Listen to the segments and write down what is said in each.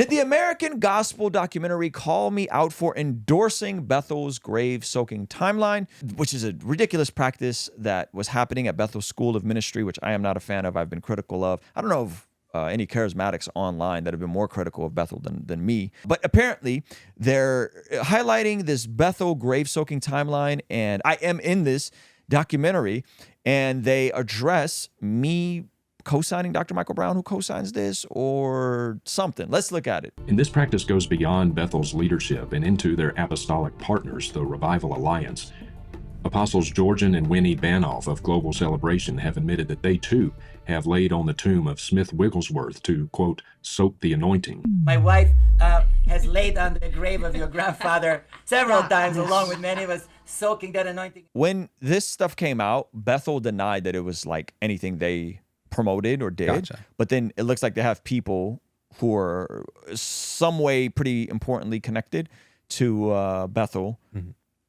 Did the American Gospel documentary call me out for endorsing Bethel's grave-soaking timeline, which is a ridiculous practice that was happening at Bethel's School of Ministry, which I am not a fan of. I've been critical of. I don't know if any charismatics online that have been more critical of Bethel than me. But apparently, they're highlighting this Bethel grave-soaking timeline, and I am in this documentary, and they address me co-signing Dr. Michael Brown, who co-signs this, or something. Let's look at it. And this practice goes beyond Bethel's leadership and into their apostolic partners, the Revival Alliance. Apostles Georgian and Winnie Banoff of Global Celebration have admitted that they too have laid on the tomb of Smith Wigglesworth to, quote, soak the anointing. My wife has laid on the grave of your grandfather several times, along with many of us, soaking that anointing. When this stuff came out, Bethel denied that it was like anything they promoted or did. Gotcha. But then it looks like they have people who are some way pretty importantly connected to Bethel,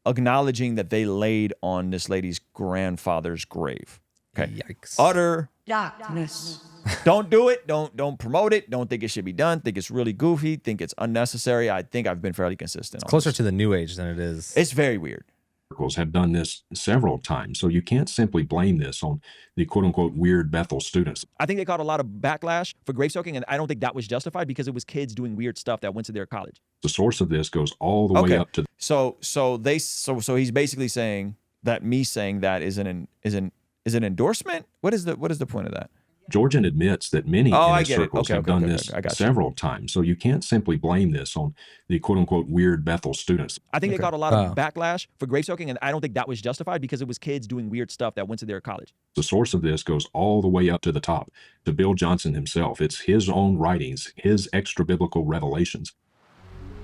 acknowledging that they laid on this lady's grandfather's grave. Okay. Yikes. Utter Darkness. don't do it. Don't promote it. Don't think it should be done. Think it's really goofy. Think it's unnecessary. I think I've been fairly consistent. Closer to the New Age than it is. It's very weird. Circles have done this several times, so you can't simply blame this on the quote-unquote weird Bethel students. I think they caught a lot of backlash for grave soaking, and I don't think that was justified because it was kids doing weird stuff that went to their college. The source of this goes all the way up to So he's basically saying that me saying that is an endorsement. What is the point of that? Georgian admits that many in his circles have done this I got you. several times, so you can't simply blame this on the quote-unquote weird Bethel students. I think they caught a lot of backlash for grave soaking, and I don't think that was justified because it was kids doing weird stuff that went to their college. The source of this goes all the way up to the top, to Bill Johnson himself. It's his own writings, his extra-biblical revelations.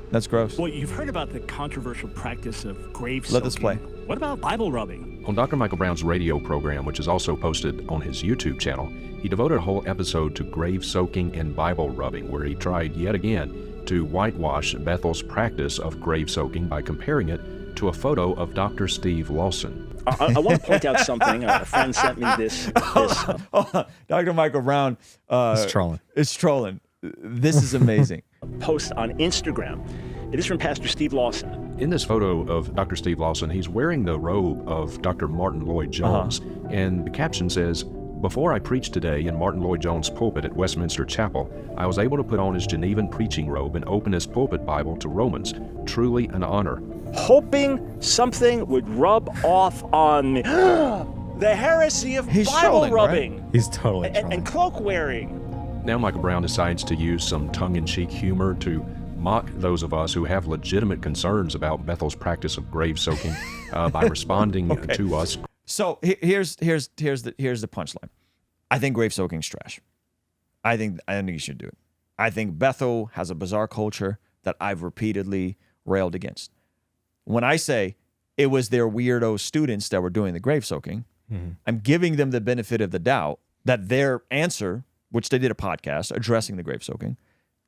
That's gross. Well, you've heard about the controversial practice of grave soaking. Let this play. What about Bible rubbing? On Dr. Michael Brown's radio program, which is also posted on his YouTube channel, he devoted a whole episode to grave soaking and Bible rubbing, where he tried yet again to whitewash Bethel's practice of grave soaking by comparing it to a photo of Dr. Steve Lawson. I want to point out something. A friend sent me this Dr. Michael Brown It's trolling. It's trolling. This is amazing. post on Instagram. It is from Pastor Steve Lawson. In this photo of Dr. Steve Lawson, he's wearing the robe of Dr. Martin Lloyd Jones, and the caption says, "Before I preached today in Martin Lloyd Jones' pulpit at Westminster Chapel, I was able to put on his Genevan preaching robe and open his pulpit Bible to Romans. Truly an honor." Hoping something would rub off on me. The heresy of He's Bible trolling, rubbing. right? He's totally trolling. And cloak wearing. Now Michael Brown decides to use some tongue-in-cheek humor to mock those of us who have legitimate concerns about Bethel's practice of grave soaking by responding to us. So here's the punchline. I think grave soaking's trash. I think you should do it. I think Bethel has a bizarre culture that I've repeatedly railed against. When I say it was their weirdo students that were doing the grave soaking, I'm giving them the benefit of the doubt that their answer, which they did a podcast addressing the grave soaking,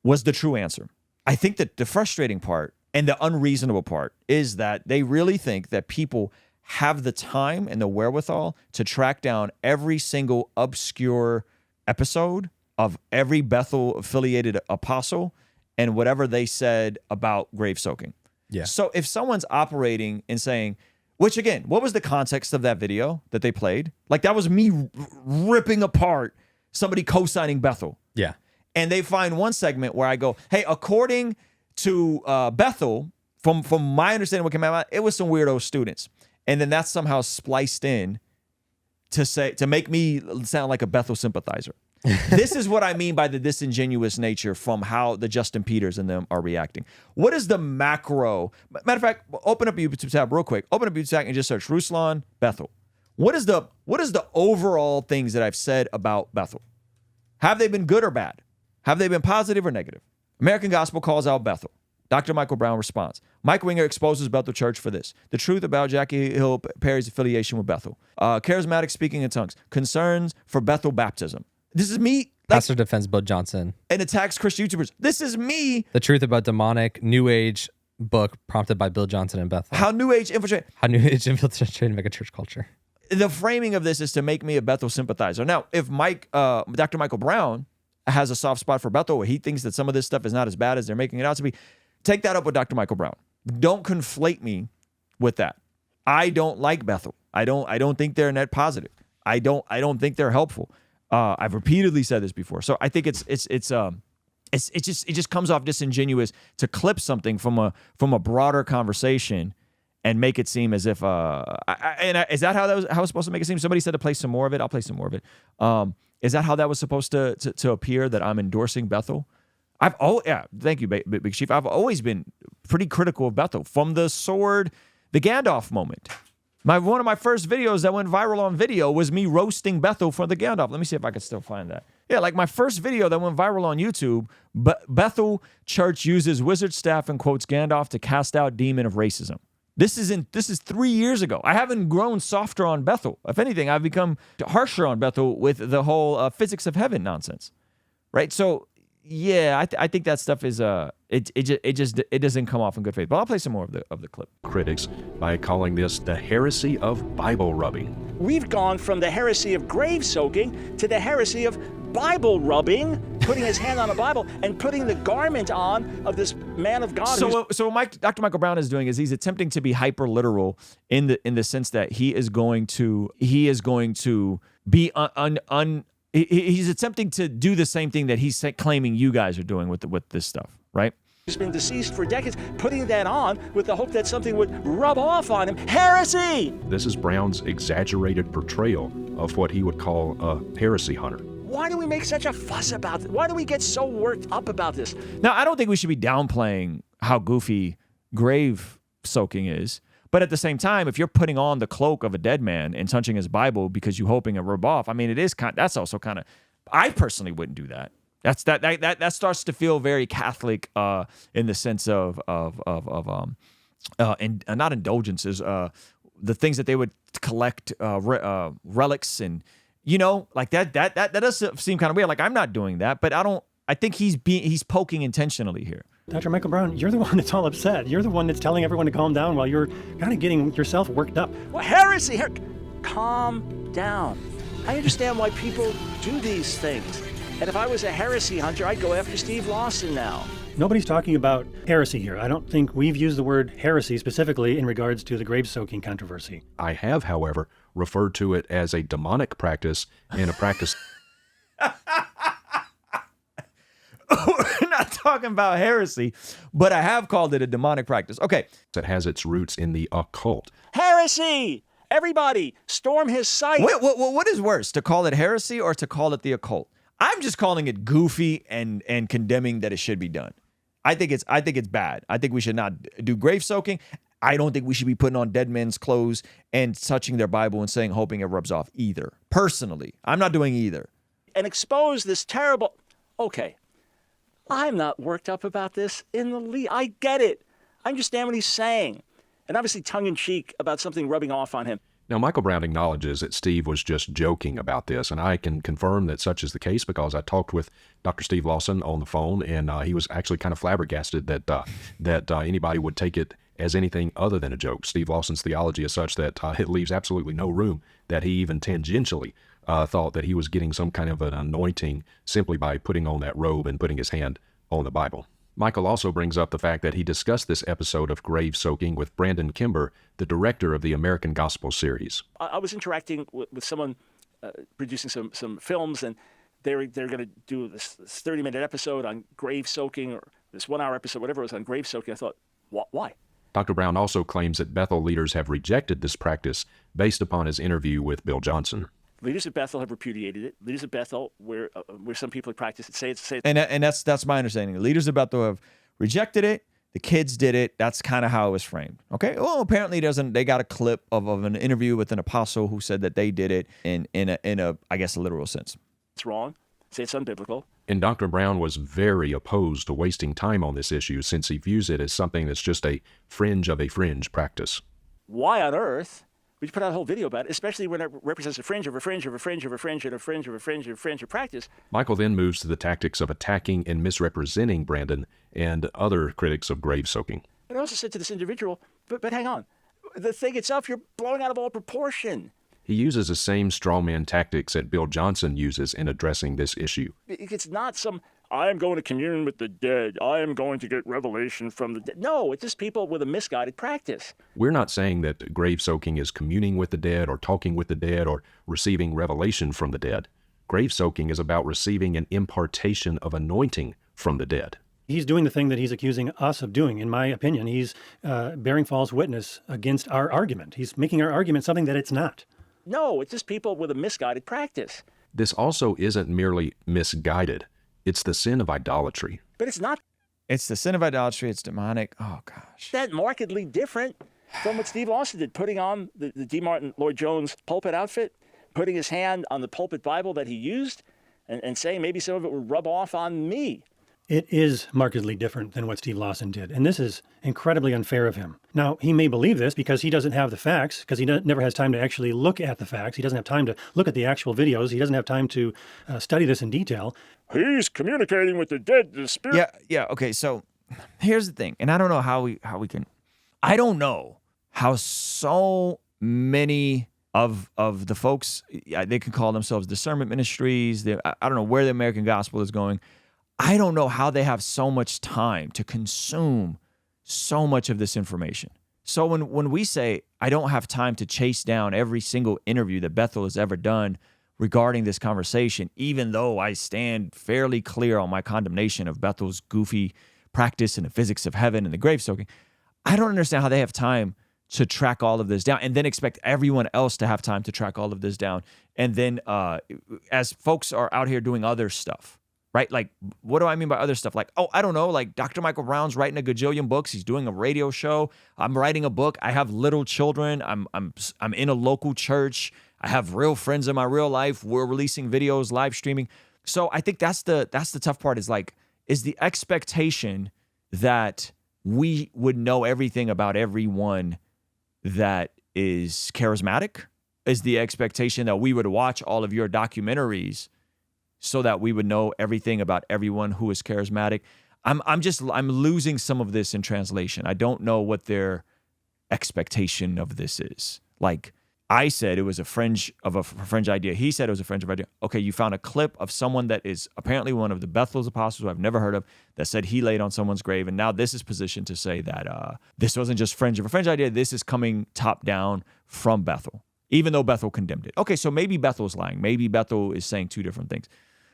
was the true answer. I think that the frustrating part and the unreasonable part is that they really think that people have the time and the wherewithal to track down every single obscure episode of every Bethel-affiliated apostle and whatever they said about grave soaking. Yeah. So if someone's operating and saying, which again, what was the context of that video that they played? Like that was me ripping apart somebody co-signing Bethel. Yeah. And they find one segment where I go, hey, according to Bethel, from my understanding what came out, it was some weirdo students. And then that's somehow spliced in to make me sound like a Bethel sympathizer. This is what I mean by the disingenuous nature from how the Justin Peters and them are reacting. What is the macro? Matter of fact, open up your YouTube tab real quick. Open up YouTube tab and just search Ruslan Bethel. What is the overall things that I've said about Bethel? Have they been good or bad? Have they been positive or negative? American Gospel calls out Bethel. Dr. Michael Brown responds. Mike Winger exposes Bethel Church for this. The truth about Jackie Hill Perry's affiliation with Bethel. Charismatic speaking in tongues. Concerns for Bethel baptism. This is me. Pastor defends Bill Johnson. And attacks Christian YouTubers. This is me. The truth about demonic New Age book prompted by Bill Johnson and Bethel. How New Age infiltrate. How New Age infiltrated mega church culture. The framing of this is to make me a Bethel sympathizer. Now, if Dr. Michael Brown has a soft spot for Bethel, or he thinks that some of this stuff is not as bad as they're making it out to be, take that up with Dr. Michael Brown. Don't conflate me with that. I don't like Bethel. I don't think they're net positive. I don't think they're helpful. I've repeatedly said this before. So I think it just comes off disingenuous to clip something from a broader conversation and make it seem as if is that how it's supposed to make it seem? Somebody said to play some more of it. I'll play some more of it. Is that how that was supposed to appear, that I'm endorsing Bethel? Thank you, Big Chief. I've always been pretty critical of Bethel from the Gandalf moment. One of my first videos that went viral on video was me roasting Bethel for the Gandalf. Let me see if I can still find that. Yeah, like my first video that went viral on YouTube, Bethel Church uses wizard staff and quotes Gandalf to cast out demon of racism. This is 3 years ago. I haven't grown softer on Bethel. If anything, I've become harsher on Bethel with the whole physics of heaven nonsense, right? So yeah, I think that stuff is it doesn't come off in good faith. But I'll play some more of the clip. Critics by calling this the heresy of Bible rubbing. We've gone from the heresy of grave soaking to the heresy of Bible rubbing, putting his hand on a Bible and putting the garment on of this man of God. So Dr. Michael Brown is doing is he's attempting to be hyper literal in the sense that he is going to be he's attempting to do the same thing that he's claiming you guys are doing with this stuff, right? He's been deceased for decades, putting that on with the hope that something would rub off on him. Heresy! This is Brown's exaggerated portrayal of what he would call a heresy hunter. Why do we make such a fuss about it? Why do we get so worked up about this? Now, I don't think we should be downplaying how goofy grave soaking is. But at the same time, if you're putting on the cloak of a dead man and touching his Bible because you're hoping to rub off, I mean, that's also kind of, I personally wouldn't do that. That starts to feel very Catholic in the sense of not indulgences, the things that they would collect, relics, and like that does seem kind of weird. Like, I'm not doing that, but I think he's poking intentionally here. Dr. Michael Brown, you're the one that's all upset. You're the one that's telling everyone to calm down while you're kind of getting yourself worked up. Well, heresy! Calm down. I understand why people do these things. And if I was a heresy hunter, I'd go after Steve Lawson now. Nobody's talking about heresy here. I don't think we've used the word heresy specifically in regards to the grave soaking controversy. I have, however, referred to it as a demonic practice and a practice. We're not talking about heresy, but I have called it a demonic practice. Okay. That has its roots in the occult. Heresy! Everybody, storm his site. What is worse, to call it heresy or to call it the occult? I'm just calling it goofy and condemning that it should be done. I think it's bad. I think we should not do grave soaking. I don't think we should be putting on dead men's clothes and touching their Bible and hoping it rubs off either. Personally, I'm not doing either. And expose this terrible... Okay. I'm not worked up about this in the least. I get it. I understand what he's saying. And obviously tongue-in-cheek about something rubbing off on him. Now, Michael Brown acknowledges that Steve was just joking about this, and I can confirm that such is the case because I talked with Dr. Steve Lawson on the phone, and he was actually kind of flabbergasted that anybody would take it as anything other than a joke. Steve Lawson's theology is such that it leaves absolutely no room that he even tangentially thought that he was getting some kind of an anointing simply by putting on that robe and putting his hand on the Bible. Michael also brings up the fact that he discussed this episode of grave soaking with Brandon Kimber, the director of the American Gospel series. I was interacting with someone producing some films, and they're going to do this 30-minute episode on grave soaking, or this 1-hour episode, whatever it was, on grave soaking. I thought, why? Dr. Brown also claims that Bethel leaders have rejected this practice based upon his interview with Bill Johnson. Leaders of Bethel have repudiated it. Leaders of Bethel, where some people practice it, say it. And that's my understanding. The leaders of Bethel have rejected it. The kids did it. That's kind of how it was framed. Okay. Well, apparently they got a clip of an interview with an apostle who said that they did it in a I guess a literal sense. It's wrong. Say it's unbiblical. And Dr. Brown was very opposed to wasting time on this issue since he views it as something that's just a fringe of a fringe practice. Why on earth would you put out a whole video about it, especially when it represents a fringe of a fringe of a fringe of a fringe of a fringe of a fringe of a fringe of practice? Michael then moves to the tactics of attacking and misrepresenting Brandon and other critics of grave soaking. And I also said to this individual, but hang on. The thing itself, you're blowing out of all proportion. He uses the same strawman tactics that Bill Johnson uses in addressing this issue. It's not some, I am going to commune with the dead. I am going to get revelation from the dead. No, it's just people with a misguided practice. We're not saying that grave soaking is communing with the dead or talking with the dead or receiving revelation from the dead. Grave soaking is about receiving an impartation of anointing from the dead. He's doing the thing that he's accusing us of doing. In my opinion, he's bearing false witness against our argument. He's making our argument something that it's not. No, it's just people with a misguided practice. This also isn't merely misguided. It's the sin of idolatry. But it's not It's the sin of idolatry. It's demonic. Oh, gosh. that markedly different from what Steve Lawson did, putting on the D. Martin Lloyd-Jones pulpit outfit, putting his hand on the pulpit Bible that he used, and saying maybe some of it would rub off on me. It is markedly different than what Steve Lawson did, and this is incredibly unfair of him. Now, he may believe this because he doesn't have the facts, because he never has time to actually look at the facts. He doesn't have time to look at the actual videos. He doesn't have time to study this in detail. He's communicating with the dead, the spirit. Yeah. Okay. So here's the thing, and I don't know how we can. I don't know how so many of the folks, they can call themselves discernment ministries. I don't know where the American gospel is going. I don't know how they have so much time to consume so much of this information. So when we say, I don't have time to chase down every single interview that Bethel has ever done regarding this conversation, even though I stand fairly clear on my condemnation of Bethel's goofy practice and the physics of heaven and the grave soaking, I don't understand how they have time to track all of this down and then expect everyone else to have time to track all of this down. And then as folks are out here doing other stuff, right? Like, what do I mean by other stuff? Like, oh, I don't know. Like Dr. Michael Brown's writing a gajillion books. He's doing a radio show. I'm writing a book. I have little children. I'm in a local church. I have real friends in my real life. We're releasing videos, live streaming. So I think that's the tough part is the expectation that we would know everything about everyone that is charismatic, is the expectation that we would watch all of your documentaries so that we would know everything about everyone who is charismatic. I'm losing some of this in translation. I don't know what their expectation of this is. Like I said, it was a fringe idea. He said it was a fringe idea. Okay, you found a clip of someone that is apparently one of the Bethel's apostles who I've never heard of that said he laid on someone's grave, and now this is positioned to say that this wasn't just fringe of a fringe idea. This is coming top down from Bethel, even though Bethel condemned it. Okay, so maybe Bethel's lying. Maybe Bethel is saying two different things.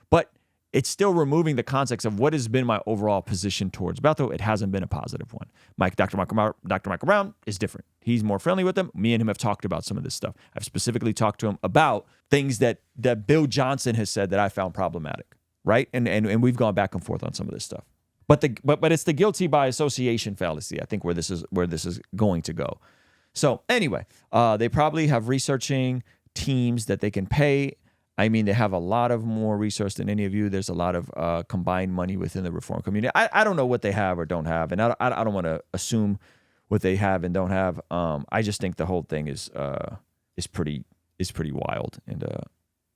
But it's still removing the context of what has been my overall position towards Bethel. It hasn't been a positive one. Dr. Michael Brown is different. He's more friendly with them. Me and him have talked about some of this stuff. I've specifically talked to him about things that Bill Johnson has said that I found problematic, right? And we've gone back and forth on some of this stuff. But it's the guilty by association fallacy, I think, where this is going to go. So anyway, they probably have researching teams that they can pay. I mean, they have a lot of more resource than any of you. There's a lot of combined money within the Reform community. I don't know what they have or don't have, and I don't want to assume what they have and don't have. I just think the whole thing is pretty wild and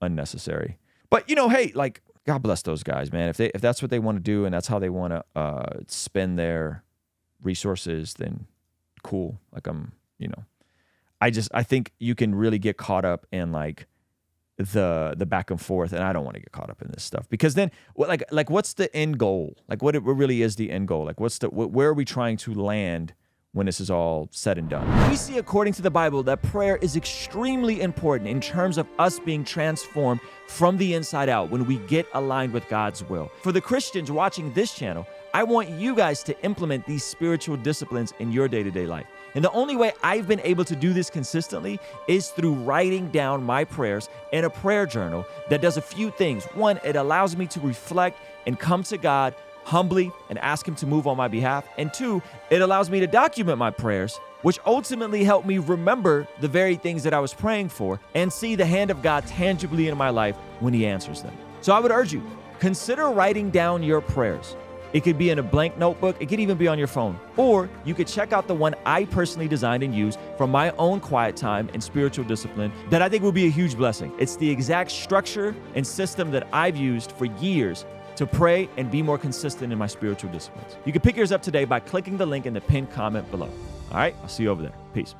unnecessary. But hey, like, God bless those guys, man. If that's what they want to do and that's how they want to spend their resources, then cool. Like I think you can really get caught up in like the back and forth, and I don't want to get caught up in this stuff because then what's the end goal? Like what really is the end goal? Like where are we trying to land when this is all said and done? We see according to the Bible that prayer is extremely important in terms of us being transformed from the inside out when we get aligned with God's will. For the Christians watching this channel, I want you guys to implement these spiritual disciplines in your day-to-day life. And the only way I've been able to do this consistently is through writing down my prayers in a prayer journal that does a few things. One, it allows me to reflect and come to God humbly and ask Him to move on my behalf. And two, it allows me to document my prayers, which ultimately help me remember the very things that I was praying for and see the hand of God tangibly in my life when He answers them. So I would urge you, consider writing down your prayers. It could be in a blank notebook. It could even be on your phone. Or you could check out the one I personally designed and used from my own quiet time and spiritual discipline that I think will be a huge blessing. It's the exact structure and system that I've used for years to pray and be more consistent in my spiritual disciplines. You can pick yours up today by clicking the link in the pinned comment below. All right, I'll see you over there. Peace.